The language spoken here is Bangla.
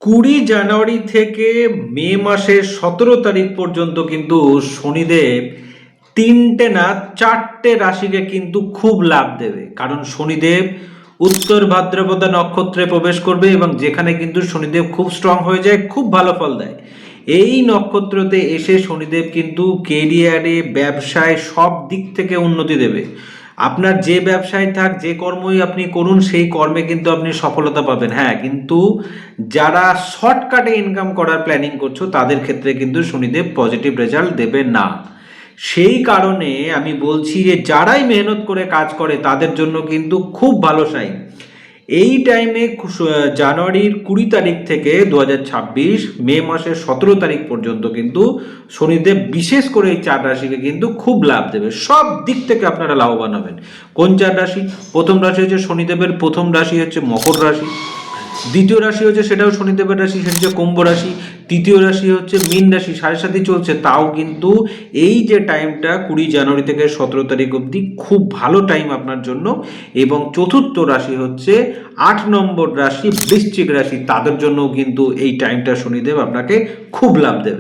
20 জানুয়ারি থেকে মে মাসের 17 তারিখ পর্যন্ত কিন্তু শনিদেব তিনটে না চারটে রাশিকে কিন্তু খুব লাভ দেবে। কারণ শনিদেব উত্তর ভাদ্রপদ নক্ষত্রে প্রবেশ করবে এবং যেখানে কিন্তু শনিদেব খুব স্ট্রং হয়ে যায়, খুব ভালো ফল দেয়। এই নক্ষত্রতে এসে শনিদেব কিন্তু কেরিয়ারে, ব্যবসায় সব দিক থেকে উন্নতি দেবে। আপনার যে ব্যবসায় থাক, যে কর্মই আপনি করুন, সেই কর্মে কিন্তু আপনি সফলতা পাবেন। হ্যাঁ, কিন্তু যারা শর্টকাটে ইনকাম করার প্ল্যানিং করছো তাদের ক্ষেত্রে কিন্তু শনিদেব পজিটিভ রেজাল্ট দেবে না। সেই কারণে আমি বলছি যে যারাই মেহনত করে কাজ করে তাদের জন্য কিন্তু খুব ভালো সাইন। এই টাইমে জানুয়ারির 20 তারিখ থেকে 2026 মে মাসের 17 তারিখ পর্যন্ত কিন্তু শনিদেব বিশেষ করে এই চার রাশিকে কিন্তু খুব লাভ দেবে। সব দিক থেকে আপনারা লাভবান হবেন। কোন চার রাশি? প্রথম রাশি হচ্ছে শনিদেবের প্রথম রাশি হচ্ছে মকর রাশি। দ্বিতীয় রাশি হচ্ছে সেটাও শনিদেবের রাশি, সেটা হচ্ছে কুম্ভ রাশি। তৃতীয় রাশি হচ্ছে মীন রাশি, 7.5 চলছে, তাও কিন্তু এই যে টাইমটা 20 জানুয়ারি থেকে 17 তারিখ অবধি খুব ভালো টাইম আপনার জন্য। এবং চতুর্থ রাশি হচ্ছে 8 নম্বর রাশি বৃশ্চিক রাশি, তাদের জন্য কিন্তু এই টাইমটা শনিদেব আপনাকে খুব লাভ দেবে।